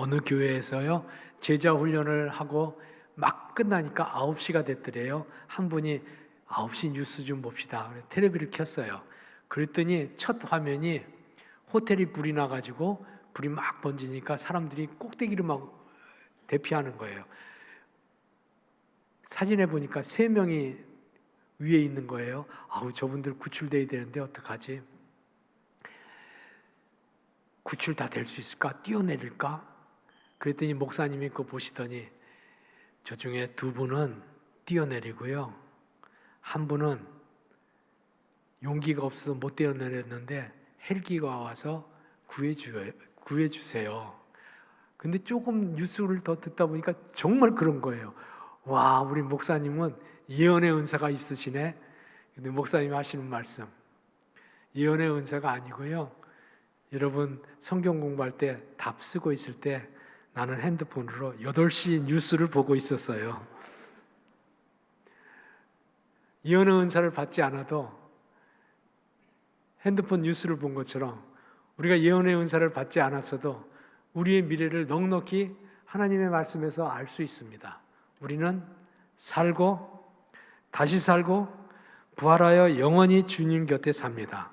어느 교회에서요, 제자 훈련을 하고 막 끝나니까 9시가 됐더래요. 한 분이 9시 뉴스 좀 봅시다. 그래서 텔레비를 켰어요. 그랬더니 첫 화면이 호텔이 불이 나가지고 불이 막 번지니까 사람들이 꼭대기로 막 대피하는 거예요. 사진에 보니까 3명이 위에 있는 거예요. 아우, 저분들 구출돼야 되는데 어떡하지? 구출 다 될 수 있을까? 뛰어내릴까? 그랬더니 목사님이 그거 보시더니 저 중에 2분은 뛰어내리고요. 한 분은 용기가 없어서 못 뛰어내렸는데 헬기가 와서 구해주세요. 근데 조금 뉴스를 더 듣다 보니까 정말 그런 거예요. 와, 우리 목사님은 예언의 은사가 있으시네. 근데 목사님이 하시는 말씀, 예언의 은사가 아니고요. 여러분 성경 공부할 때 답 쓰고 있을 때 나는 핸드폰으로 8시 뉴스를 보고 있었어요. 예언의 은사를 받지 않아도 핸드폰 뉴스를 본 것처럼 우리가 예언의 은사를 받지 않았어도 우리의 미래를 넉넉히 하나님의 말씀에서 알 수 있습니다. 우리는 살고 다시 살고 부활하여 영원히 주님 곁에 삽니다.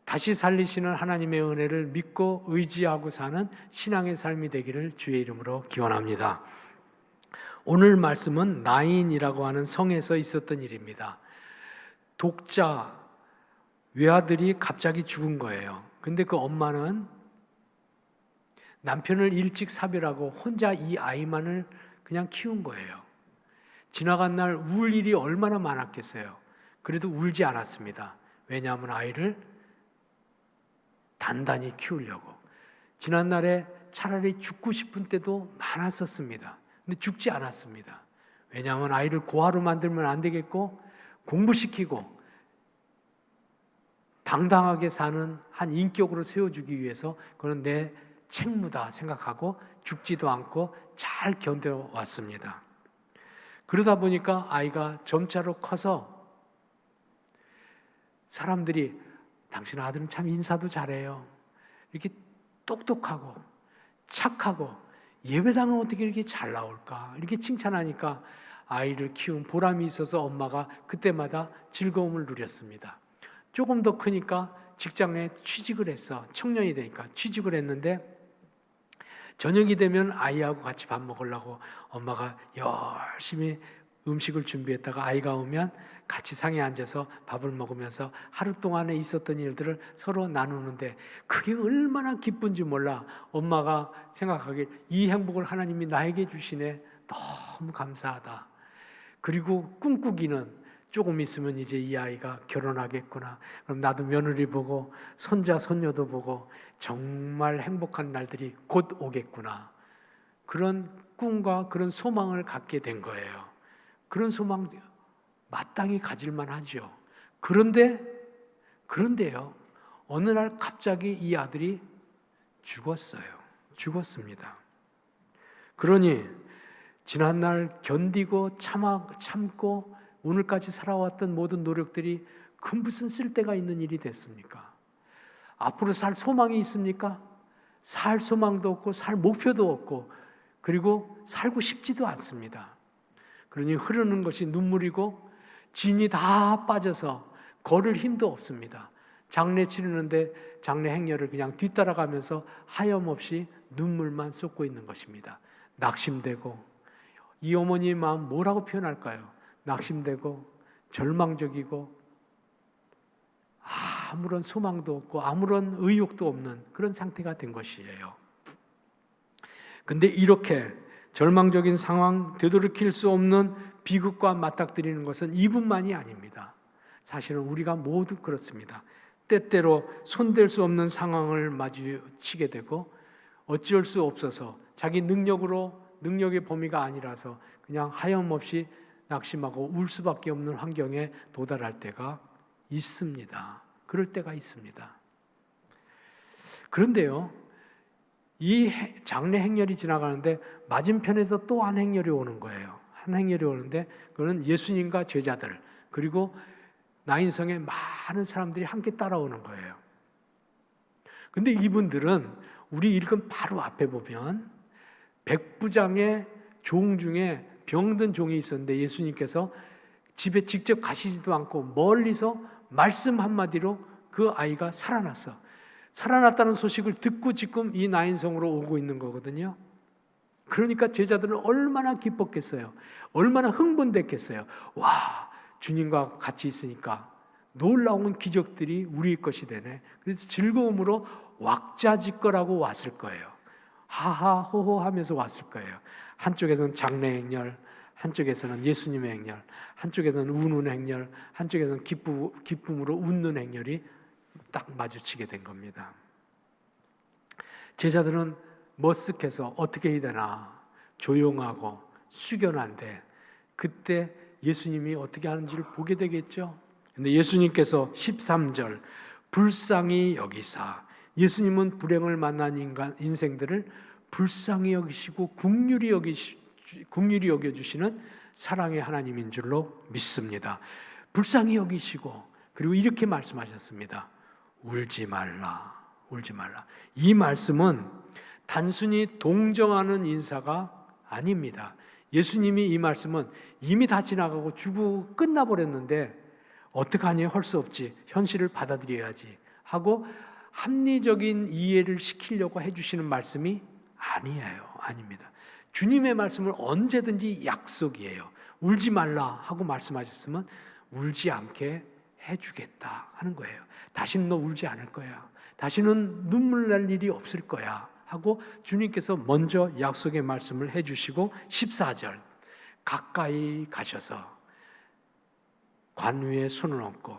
다시 살리시는 하나님의 은혜를 믿고 의지하고 사는 신앙의 삶이 되기를 주의 이름으로 기원합니다. 오늘 말씀은 나인이라고 하는 성에서 있었던 일입니다. 독자 외아들이 갑자기 죽은 거예요. 근데 그 엄마는 남편을 일찍 사별하고 혼자 이 아이만을 그냥 키운 거예요. 지나간 날 울 일이 얼마나 많았겠어요. 그래도 울지 않았습니다. 왜냐하면 아이를 단단히 키우려고. 지난날에 차라리 죽고 싶은 때도 많았었습니다. 근데 죽지 않았습니다. 왜냐하면 아이를 고아로 만들면 안 되겠고 공부시키고 당당하게 사는 한 인격으로 세워주기 위해서 그건 내 책무다 생각하고 죽지도 않고 잘 견뎌왔습니다. 그러다 보니까 아이가 점차로 커서 사람들이 당신 아들은 참 인사도 잘해요. 이렇게 똑똑하고 착하고 예배당은 어떻게 이렇게 잘 나올까? 이렇게 칭찬하니까 아이를 키운 보람이 있어서 엄마가 그때마다 즐거움을 누렸습니다. 조금 더 크니까 직장에 취직을 했어. 청년이 되니까 취직을 했는데 저녁이 되면 아이하고 같이 밥 먹으려고 엄마가 열심히 음식을 준비했다가 아이가 오면 같이 상에 앉아서 밥을 먹으면서 하루 동안에 있었던 일들을 서로 나누는데 그게 얼마나 기쁜지 몰라. 엄마가 생각하길 이 행복을 하나님이 나에게 주시네. 너무 감사하다. 그리고 꿈꾸기는 조금 있으면 이제 이 아이가 결혼하겠구나. 그럼 나도 며느리 보고 손자 손녀도 보고 정말 행복한 날들이 곧 오겠구나. 그런 꿈과 그런 소망을 갖게 된 거예요. 그런 소망 마땅히 가질만 하죠. 그런데요. 어느 날 갑자기 이 아들이 죽었어요. 죽었습니다. 그러니 지난날 견디고 참고 오늘까지 살아왔던 모든 노력들이 그 무슨 쓸데가 있는 일이 됐습니까? 앞으로 살 소망이 있습니까? 살 소망도 없고 살 목표도 없고 그리고 살고 싶지도 않습니다. 그러니 흐르는 것이 눈물이고 진이 다 빠져서 걸을 힘도 없습니다. 장례 치르는데 장례 행렬을 그냥 뒤따라가면서 하염없이 눈물만 쏟고 있는 것입니다. 낙심되고 이 어머니의 마음 뭐라고 표현할까요? 낙심되고 절망적이고 아무런 소망도 없고 아무런 의욕도 없는 그런 상태가 된 것이에요. 근데 이렇게 절망적인 상황, 되돌이킬 수 없는 비극과 맞닥뜨리는 것은 이분만이 아닙니다. 사실은 우리가 모두 그렇습니다. 때때로 손댈 수 없는 상황을 마주치게 되고 어찌할 수 없어서 자기 능력의 범위가 아니라서 그냥 하염없이 낙심하고 울 수밖에 없는 환경에 도달할 때가 있습니다. 그럴 때가 있습니다. 그런데요, 이 장례 행렬이 지나가는데 맞은편에서 또 한 행렬이 오는 거예요. 한 행렬이 오는데 그거는 예수님과 제자들 그리고 나인성의 많은 사람들이 함께 따라오는 거예요. 근데 이분들은 우리 읽은 바로 앞에 보면 백부장의 종 중에 병든 종이 있었는데 예수님께서 집에 직접 가시지도 않고 멀리서 말씀 한마디로 그 아이가 살아났어. 살아났다는 소식을 듣고 지금 이 나인성으로 오고 있는 거거든요. 그러니까 제자들은 얼마나 기뻤겠어요. 얼마나 흥분됐겠어요. 와, 주님과 같이 있으니까 놀라운 기적들이 우리의 것이 되네. 그래서 즐거움으로 왁자지껄하고 왔을 거예요. 하하 호호 하면서 왔을 거예요. 한쪽에서는 장래 행렬, 한쪽에서는 예수님의 행렬, 한쪽에서는 우는 행렬, 한쪽에서는 기쁨으로 웃는 행렬이 딱 마주치게 된 겁니다. 제자들은 머쓱해서 어떻게 해야 되나 조용하고 숙연한데 그때 예수님이 어떻게 하는지를 보게 되겠죠. 근데 예수님께서 13절 불쌍히 여기사, 예수님은 불행을 만난 인생들을 불쌍히 여기시고 긍휼히 여겨주시는 사랑의 하나님인 줄로 믿습니다. 불쌍히 여기시고 그리고 이렇게 말씀하셨습니다. 울지 말라, 울지 말라. 이 말씀은 단순히 동정하는 인사가 아닙니다. 예수님이 이 말씀은 이미 다 지나가고 죽고 끝나버렸는데 어떡하니 할 수 없지, 현실을 받아들여야지 하고 합리적인 이해를 시키려고 해주시는 말씀이 아니에요. 아닙니다. 주님의 말씀은 언제든지 약속이에요. 울지 말라 하고 말씀하셨으면 울지 않게 해주겠다 하는 거예요. 다시는 너 울지 않을 거야. 다시는 눈물 날 일이 없을 거야 하고 주님께서 먼저 약속의 말씀을 해주시고 14절 가까이 가셔서 관 위에 손을 얹고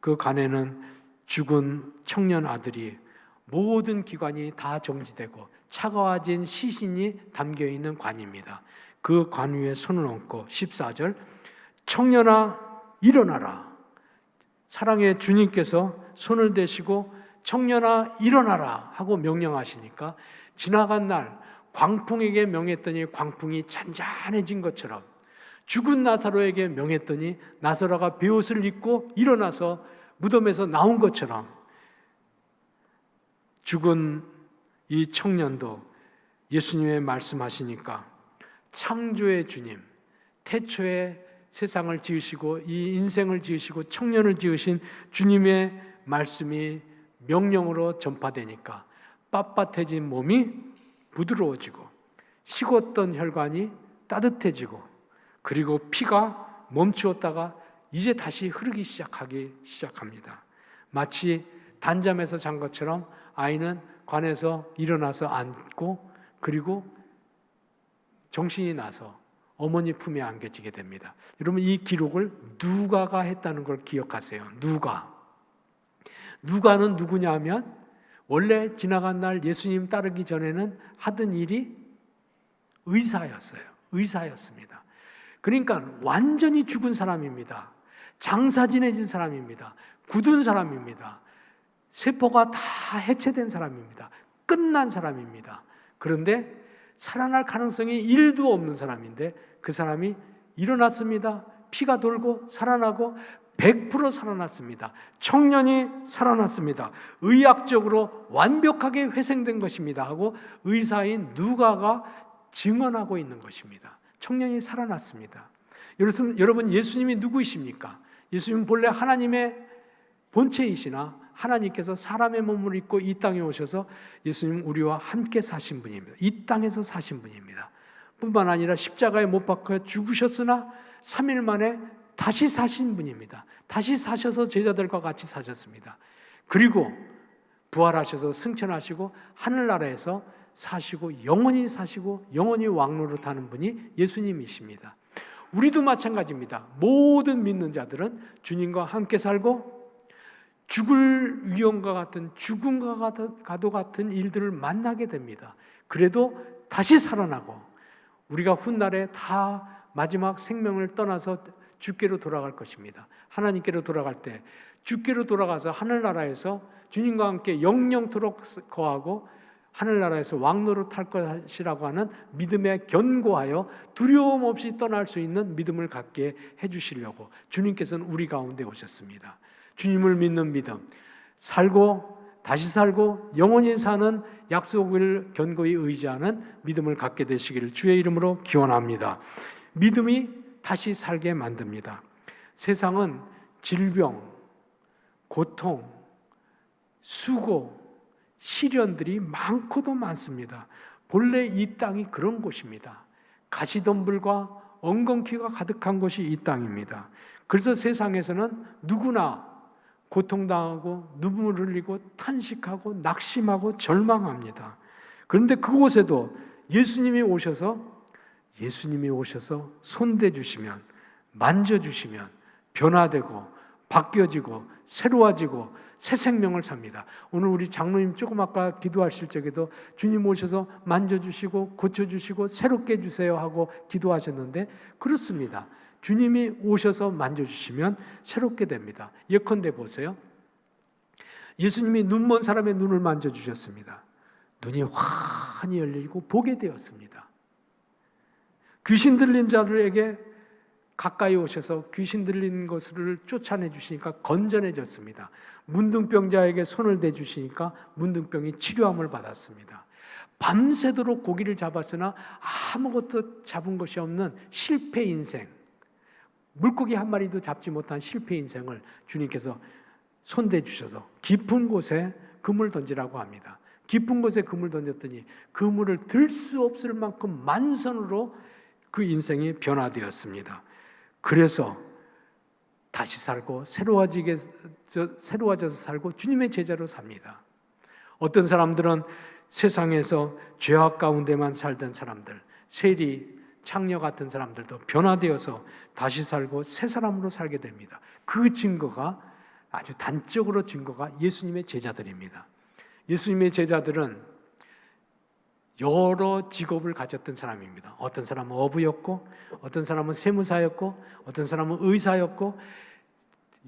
그 관에는 죽은 청년 아들이 모든 기관이 다 정지되고 차가워진 시신이 담겨있는 관입니다. 그 관 위에 손을 얹고 14절 청년아 일어나라. 사랑의 주님께서 손을 대시고 청년아 일어나라 하고 명령하시니까 지나간 날 광풍에게 명했더니 광풍이 잔잔해진 것처럼 죽은 나사로에게 명했더니 나사로가 베옷을 입고 일어나서 무덤에서 나온 것처럼 죽은 이 청년도 예수님의 말씀하시니까 창조의 주님, 태초에 세상을 지으시고 이 인생을 지으시고 청년을 지으신 주님의 말씀이 명령으로 전파되니까 빳빳해진 몸이 부드러워지고 식었던 혈관이 따뜻해지고 그리고 피가 멈추었다가 이제 다시 흐르기 시작합니다. 마치 단잠에서 잔 것처럼 아이는 관에서 일어나서 앉고 그리고 정신이 나서 어머니 품에 안겨지게 됩니다. 여러분 이 기록을 누가가 했다는 걸 기억하세요. 누가는 누구냐면 원래 지나간 날 예수님 따르기 전에는 하던 일이 의사였습니다. 그러니까 완전히 죽은 사람입니다. 장사 지내진 사람입니다. 굳은 사람입니다. 세포가 다 해체된 사람입니다. 끝난 사람입니다. 그런데 살아날 가능성이 1도 없는 사람인데 그 사람이 일어났습니다. 피가 돌고 살아나고 100% 살아났습니다. 청년이 살아났습니다. 의학적으로 완벽하게 회생된 것입니다 하고 의사인 누가가 증언하고 있는 것입니다. 청년이 살아났습니다. 여러분 예수님이 누구이십니까? 예수님은 본래 하나님의 본체이시나 하나님께서 사람의 몸을 입고 이 땅에 오셔서 예수님 우리와 함께 사신 분입니다. 이 땅에서 사신 분입니다. 뿐만 아니라 십자가에 못 박혀 죽으셨으나 3일 만에 다시 사신 분입니다. 다시 사셔서 제자들과 같이 사셨습니다. 그리고 부활하셔서 승천하시고 하늘나라에서 사시고 영원히 왕노릇하는 분이 예수님이십니다. 우리도 마찬가지입니다. 모든 믿는 자들은 주님과 함께 살고 죽을 위험과 같은 죽음과 가도 같은 일들을 만나게 됩니다. 그래도 다시 살아나고 우리가 훗날에 다 마지막 생명을 떠나서 주께로 돌아갈 것입니다. 하나님께로 돌아갈 때 주께로 돌아가서 하늘나라에서 주님과 함께 영영토록 거하고 하늘나라에서 왕노릇할 것이라고 하는 믿음에 견고하여 두려움 없이 떠날 수 있는 믿음을 갖게 해주시려고 주님께서는 우리 가운데 오셨습니다. 주님을 믿는 믿음, 살고 다시 살고 영원히 사는 약속을 견고히 의지하는 믿음을 갖게 되시기를 주의 이름으로 기원합니다. 믿음이 다시 살게 만듭니다. 세상은 질병, 고통, 수고, 시련들이 많고도 많습니다. 본래 이 땅이 그런 곳입니다. 가시덤불과 엉겅퀴가 가득한 곳이 이 땅입니다. 그래서 세상에서는 누구나 고통당하고 눈물 흘리고 탄식하고 낙심하고 절망합니다. 그런데 그곳에도 예수님이 오셔서 손대주시면, 만져주시면 변화되고 바뀌어지고 새로워지고 새 생명을 삽니다. 오늘 우리 장로님 조금 아까 기도하실 적에도 주님 오셔서 만져주시고 고쳐주시고 새롭게 해주세요 하고 기도하셨는데 그렇습니다. 주님이 오셔서 만져주시면 새롭게 됩니다. 예컨대 보세요. 예수님이 눈먼 사람의 눈을 만져주셨습니다. 눈이 환히 열리고 보게 되었습니다. 귀신 들린 자들에게 가까이 오셔서 귀신 들린 것을 쫓아내 주시니까 건전해졌습니다. 문둥병자에게 손을 대주시니까 문둥병이 치료함을 받았습니다. 밤새도록 고기를 잡았으나 아무것도 잡은 것이 없는 실패 인생, 물고기 한 마리도 잡지 못한 실패 인생을 주님께서 손대 주셔서 깊은 곳에 그물 던지라고 합니다. 깊은 곳에 그물 던졌더니 그물을 들 수 없을 만큼 만선으로 그 인생이 변화되었습니다. 그래서 다시 살고 새로워져서 살고 주님의 제자로 삽니다. 어떤 사람들은 세상에서 죄악 가운데만 살던 사람들, 세리, 창녀 같은 사람들도 변화되어서 다시 살고 새 사람으로 살게 됩니다. 그 증거가 아주 단적으로 증거가 예수님의 제자들입니다. 예수님의 제자들은 여러 직업을 가졌던 사람입니다. 어떤 사람은 어부였고, 어떤 사람은 세무사였고, 어떤 사람은 의사였고,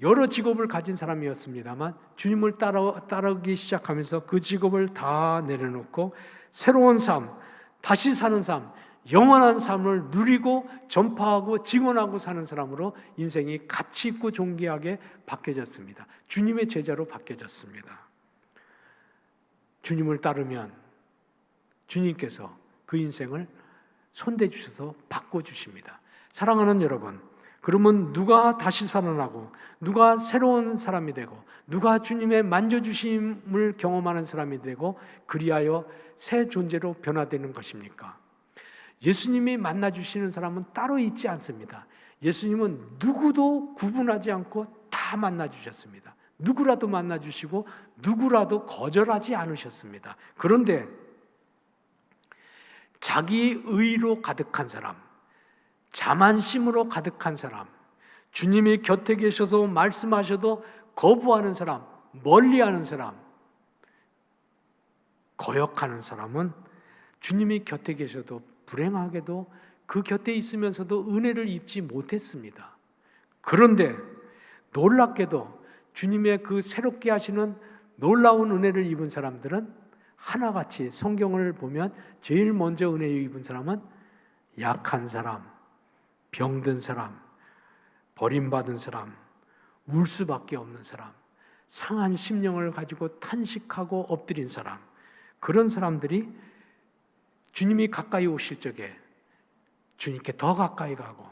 여러 직업을 가진 사람이었습니다만 주님을 따르기 시작하면서 그 직업을 다 내려놓고 새로운 삶, 다시 사는 삶, 영원한 삶을 누리고 전파하고 증언하고 사는 사람으로 인생이 가치 있고 존귀하게 바뀌어졌습니다. 주님의 제자로 바뀌어졌습니다. 주님을 따르면 주님께서 그 인생을 손대주셔서 바꿔주십니다. 사랑하는 여러분, 그러면 누가 다시 살아나고 누가 새로운 사람이 되고 누가 주님의 만져주심을 경험하는 사람이 되고 그리하여 새 존재로 변화되는 것입니까? 예수님이 만나주시는 사람은 따로 있지 않습니다. 예수님은 누구도 구분하지 않고 다 만나주셨습니다. 누구라도 만나주시고 누구라도 거절하지 않으셨습니다. 그런데 자기 의로 가득한 사람, 자만심으로 가득한 사람, 주님이 곁에 계셔서 말씀하셔도 거부하는 사람, 멀리하는 사람, 거역하는 사람은 주님이 곁에 계셔도 불행하게도 그 곁에 있으면서도 은혜를 입지 못했습니다. 그런데 놀랍게도 주님의 그 새롭게 하시는 놀라운 은혜를 입은 사람들은 하나같이 성경을 보면 제일 먼저 은혜 입은 사람은 약한 사람, 병든 사람, 버림받은 사람, 울 수밖에 없는 사람, 상한 심령을 가지고 탄식하고 엎드린 사람, 그런 사람들이 주님이 가까이 오실 적에 주님께 더 가까이 가고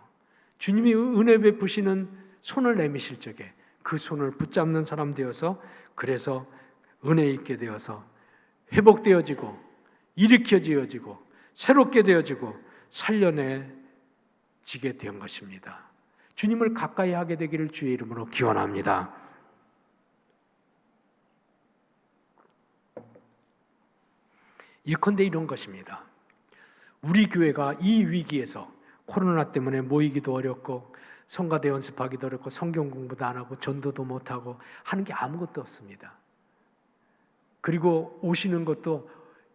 주님이 은혜 베푸시는 손을 내미실 적에 그 손을 붙잡는 사람 되어서 그래서 은혜 있게 되어서 회복되어지고 일으켜지어지고 새롭게 되어지고 살려내지게 된 것입니다. 주님을 가까이 하게 되기를 주의 이름으로 기원합니다. 예컨대 이런 것입니다. 우리 교회가 이 위기에서 코로나 때문에 모이기도 어렵고 성가대 연습하기도 어렵고 성경 공부도 안 하고 전도도 못하고 하는 게 아무것도 없습니다. 그리고 오시는 것도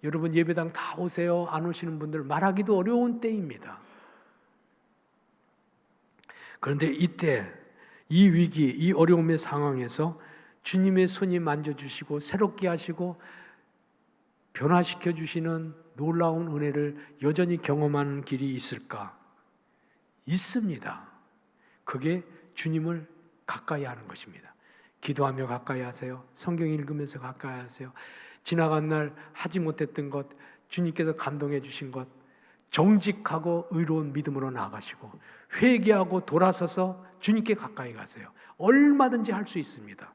여러분 예배당 다 오세요 안 오시는 분들 말하기도 어려운 때입니다. 그런데 이때 이 위기, 이 어려움의 상황에서 주님의 손이 만져주시고 새롭게 하시고 변화시켜 주시는 놀라운 은혜를 여전히 경험하는 길이 있을까? 있습니다. 그게 주님을 가까이 하는 것입니다. 기도하며 가까이 하세요. 성경 읽으면서 가까이 하세요. 지나간 날 하지 못했던 것, 주님께서 감동해 주신 것, 정직하고 의로운 믿음으로 나아가시고 회개하고 돌아서서 주님께 가까이 가세요. 얼마든지 할 수 있습니다.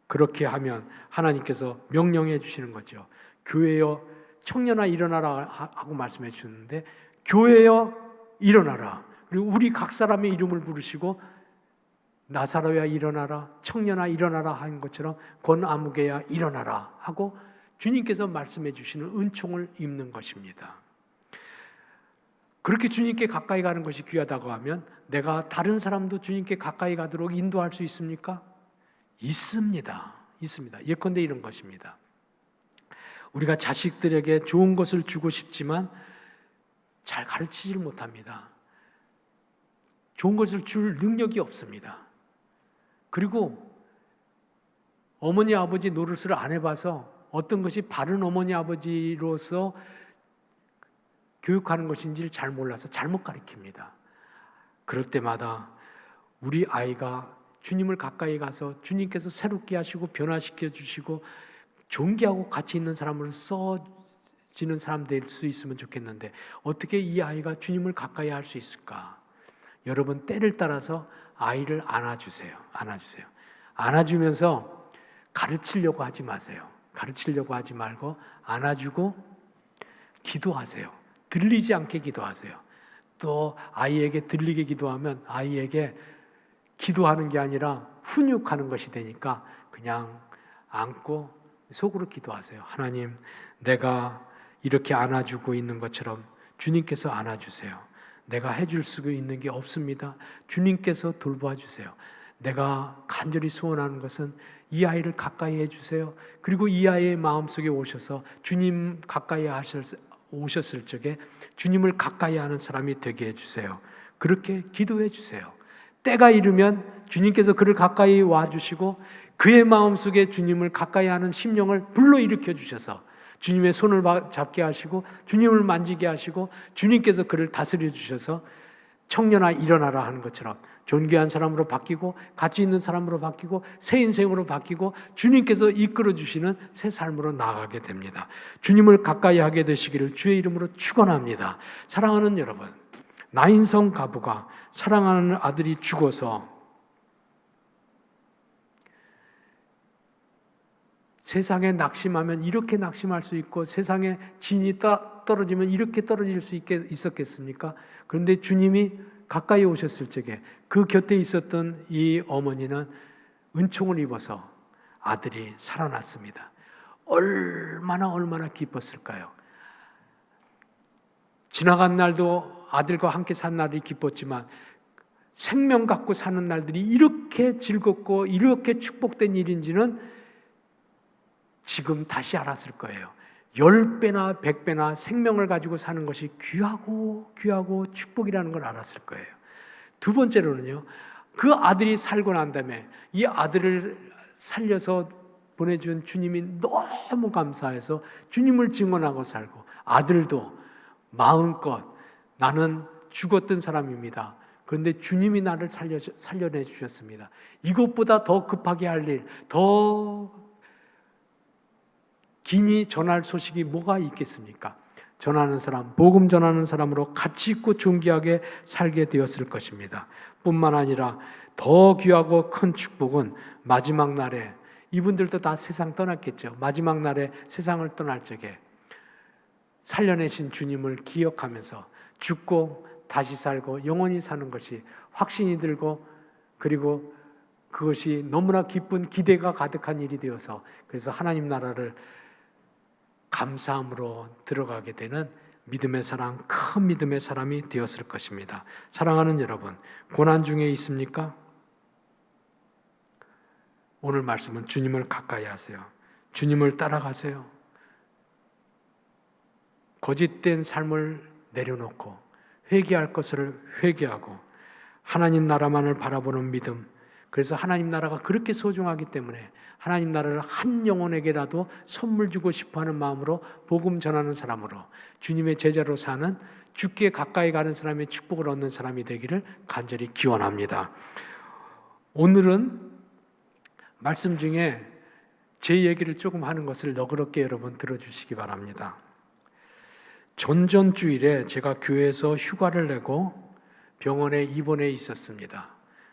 그렇게 하면 하나님께서 명령해 주시는 거죠. 교회여 청년아 일어나라 하고 말씀해 주셨는데, 교회여 일어나라. 그리고 우리 각 사람의 이름을 부르시고 나사로야 일어나라, 청년아 일어나라 하는 것처럼 권아무개야 일어나라 하고 주님께서 말씀해 주시는 은총을 입는 것입니다. 그렇게 주님께 가까이 가는 것이 귀하다고 하면 내가 다른 사람도 주님께 가까이 가도록 인도할 수 있습니까? 있습니다. 있습니다. 예컨대 이런 것입니다. 우리가 자식들에게 좋은 것을 주고 싶지만 잘 가르치질 못합니다. 좋은 것을 줄 능력이 없습니다. 그리고 어머니 아버지 노릇을 안 해봐서 어떤 것이 바른 어머니 아버지로서 교육하는 것인지를 잘 몰라서 잘못 가르칩니다. 그럴 때마다 우리 아이가 주님을 가까이 가서 주님께서 새롭게 하시고 변화시켜 주시고 존귀하고 가치 있는 사람으로 써지는 사람 될 수 있으면 좋겠는데 어떻게 이 아이가 주님을 가까이 할 수 있을까? 여러분, 때를 따라서 아이를 안아주세요. 안아주세요. 안아주면서 가르치려고 하지 마세요. 가르치려고 하지 말고 안아주고 기도하세요. 들리지 않게 기도하세요. 또 아이에게 들리게 기도하면 아이에게 기도하는 게 아니라 훈육하는 것이 되니까 그냥 안고 속으로 기도하세요. 하나님, 내가 이렇게 안아주고 있는 것처럼 주님께서 안아주세요. 내가 해줄 수 있는 게 없습니다. 주님께서 돌봐 주세요. 내가 간절히 소원하는 것은 이 아이를 가까이 해주세요. 그리고 이 아이의 마음속에 오셔서 주님 가까이 오셨을 적에 주님을 가까이 하는 사람이 되게 해주세요. 그렇게 기도해 주세요. 때가 이르면 주님께서 그를 가까이 와주시고 그의 마음속에 주님을 가까이 하는 심령을 불러일으켜 주셔서 주님의 손을 잡게 하시고 주님을 만지게 하시고 주님께서 그를 다스려 주셔서 청년아 일어나라 하는 것처럼 존귀한 사람으로 바뀌고 가치 있는 사람으로 바뀌고 새 인생으로 바뀌고 주님께서 이끌어 주시는 새 삶으로 나아가게 됩니다. 주님을 가까이 하게 되시기를 주의 이름으로 축원합니다. 사랑하는 여러분, 나인성 가부가 사랑하는 아들이 죽어서 세상에 낙심하면 이렇게 낙심할 수 있고 세상에 진이 떨어지면 이렇게 떨어질 수 있었겠습니까? 그런데 주님이 가까이 오셨을 적에 그 곁에 있었던 이 어머니는 은총을 입어서 아들이 살아났습니다. 얼마나 기뻤을까요? 지나간 날도 아들과 함께 산 날이 기뻤지만 생명 갖고 사는 날들이 이렇게 즐겁고 이렇게 축복된 일인지는 지금 다시 알았을 거예요. 10배나 100배나 생명을 가지고 사는 것이 귀하고 축복이라는 걸 알았을 거예요. 두 번째로는요, 그 아들이 살고 난 다음에 이 아들을 살려서 보내준 주님이 너무 감사해서 주님을 증언하고 살고 아들도 마음껏 나는 죽었던 사람입니다. 그런데 주님이 나를 살려내 주셨습니다. 이것보다 더 급하게 할 일, 더 긴히 전할 소식이 뭐가 있겠습니까? 전하는 사람, 복음 전하는 사람으로 가치 있고 존귀하게 살게 되었을 것입니다. 뿐만 아니라 더 귀하고 큰 축복은 마지막 날에 이분들도 다 세상 떠났겠죠. 마지막 날에 세상을 떠날 적에 살려내신 주님을 기억하면서 죽고 다시 살고 영원히 사는 것이 확신이 들고 그리고 그것이 너무나 기쁜 기대가 가득한 일이 되어서 그래서 하나님 나라를 감사함으로 들어가게 되는 믿음의 사람, 큰 믿음의 사람이 되었을 것입니다. 사랑하는 여러분, 고난 중에 있습니까? 오늘 말씀은 주님을 가까이 하세요. 주님을 따라가세요. 거짓된 삶을 내려놓고 회개할 것을 회개하고 하나님 나라만을 바라보는 믿음. 그래서 하나님 나라가 그렇게 소중하기 때문에 하나님 나라를 한 영혼에게라도 선물 주고 싶어하는 마음으로 복음 전하는 사람으로 주님의 제자로 사는 주께 가까이 가는 사람의 축복을 얻는 사람이 되기를 간절히 기원합니다. 오늘은 말씀 중에 제 얘기를 조금 하는 것을 너그럽게 여러분 들어주시기 바랍니다. 전전주일에 제가 교회에서 휴가를 내고 병원에 입원해 있었습니다.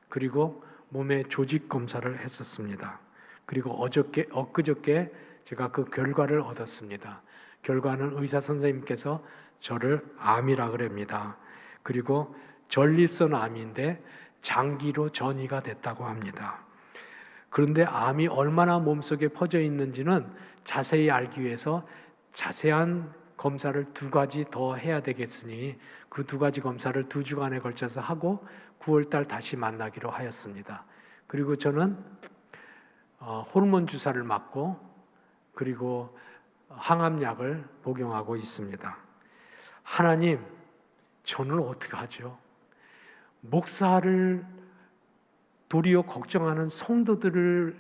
그리고 몸에 조직 검사를 했었습니다. 그리고 엊그저께 제가 그 결과를 얻었습니다. 결과는 의사 선생님께서 저를 암이라 그럽니다. 그리고 전립선 암인데 장기로 전이가 됐다고 합니다. 그런데 암이 얼마나 몸속에 퍼져 있는지는 자세히 알기 위해서 자세한 검사를 2가지 더 해야 되겠으니 그 2가지 검사를 2주간에 걸쳐서 하고 9월달 다시 만나기로 하였습니다. 그리고 저는 호르몬 주사를 맞고 그리고 항암약을 복용하고 있습니다. 하나님, 저는 어떻게 하죠? 목사를 도리어 걱정하는 성도들을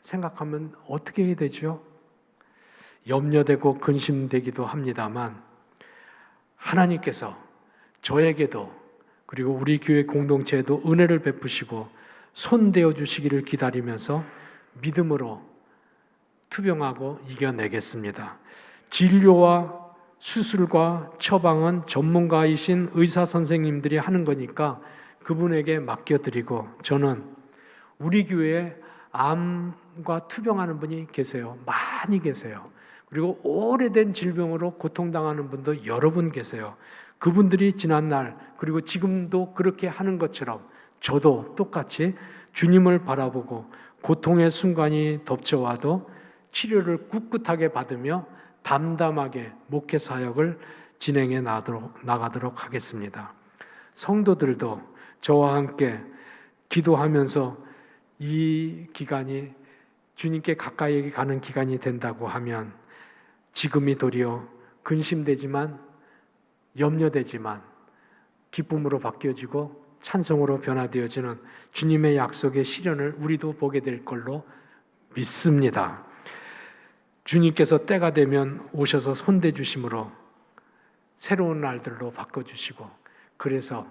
생각하면 어떻게 해야 되죠? 염려되고 근심되기도 합니다만 하나님께서 저에게도 그리고 우리 교회 공동체에도 은혜를 베푸시고 손대어 주시기를 기다리면서 믿음으로 투병하고 이겨내겠습니다. 진료와 수술과 처방은 전문가이신 의사 선생님들이 하는 거니까 그분에게 맡겨드리고 저는 우리 교회에 암과 투병하는 분이 계세요. 많이 계세요. 그리고 오래된 질병으로 고통당하는 분도 여러 분 계세요. 그분들이 지난날 그리고 지금도 그렇게 하는 것처럼 저도 똑같이 주님을 바라보고 고통의 순간이 덮쳐와도 치료를 꿋꿋하게 받으며 담담하게 목회 사역을 진행해 나가도록 하겠습니다. 성도들도 저와 함께 기도하면서 이 기간이 주님께 가까이 가는 기간이 된다고 하면 지금이 도리어 근심되지만 염려되지만 기쁨으로 바뀌어지고 찬송으로 변화되어지는 주님의 약속의 실현을 우리도 보게 될 걸로 믿습니다. 주님께서 때가 되면 오셔서 손대주심으로 새로운 날들로 바꿔주시고 그래서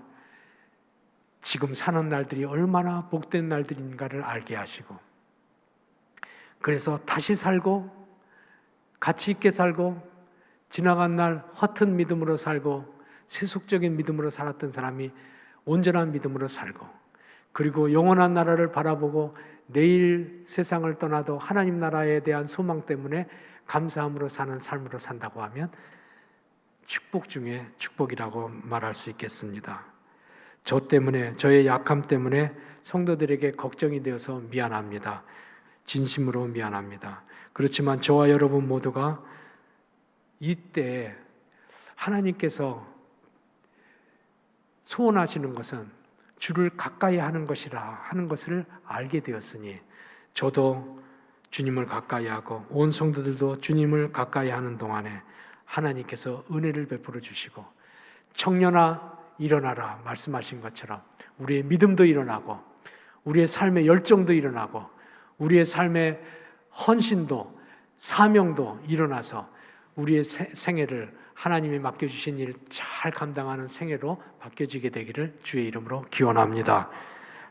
지금 사는 날들이 얼마나 복된 날들인가를 알게 하시고 그래서 다시 살고 가치 있게 살고 지나간 날 허튼 믿음으로 살고 세속적인 믿음으로 살았던 사람이 온전한 믿음으로 살고 그리고 영원한 나라를 바라보고 내일 세상을 떠나도 하나님 나라에 대한 소망 때문에 감사함으로 사는 삶으로 산다고 하면 축복 중에 축복이라고 말할 수 있겠습니다. 저 때문에 저의 약함 때문에 성도들에게 걱정이 되어서 미안합니다. 진심으로 미안합니다. 그렇지만 저와 여러분 모두가 이때 하나님께서 소원하시는 것은 주를 가까이 하는 것이라 하는 것을 알게 되었으니 저도 주님을 가까이 하고 온 성도들도 주님을 가까이 하는 동안에 하나님께서 은혜를 베풀어 주시고 청년아 일어나라 말씀하신 것처럼 우리의 믿음도 일어나고 우리의 삶의 열정도 일어나고 우리의 삶의 헌신도 사명도 일어나서 우리의 생애를 하나님이 맡겨주신 일 잘 감당하는 생애로 바뀌어지게 되기를 주의 이름으로 기원합니다.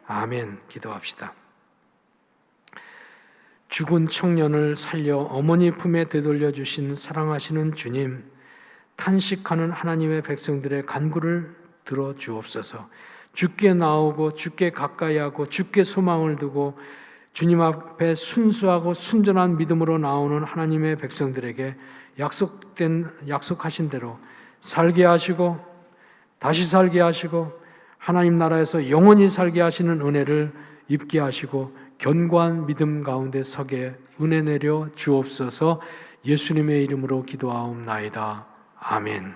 아멘. 기도합시다. 죽은 청년을 살려 어머니 품에 되돌려 주신 사랑하시는 주님, 탄식하는 하나님의 백성들의 간구를 들어 주옵소서. 주께 나오고 주께 가까이 하고 주께 소망을 두고 주님 앞에 순수하고 순전한 믿음으로 나오는 하나님의 백성들에게 약속하신 대로 살게 하시고 다시 살게 하시고 하나님 나라에서 영원히 살게 하시는 은혜를 입게 하시고 견고한 믿음 가운데 서게 은혜 내려 주옵소서. 예수님의 이름으로 기도하옵나이다. 아멘.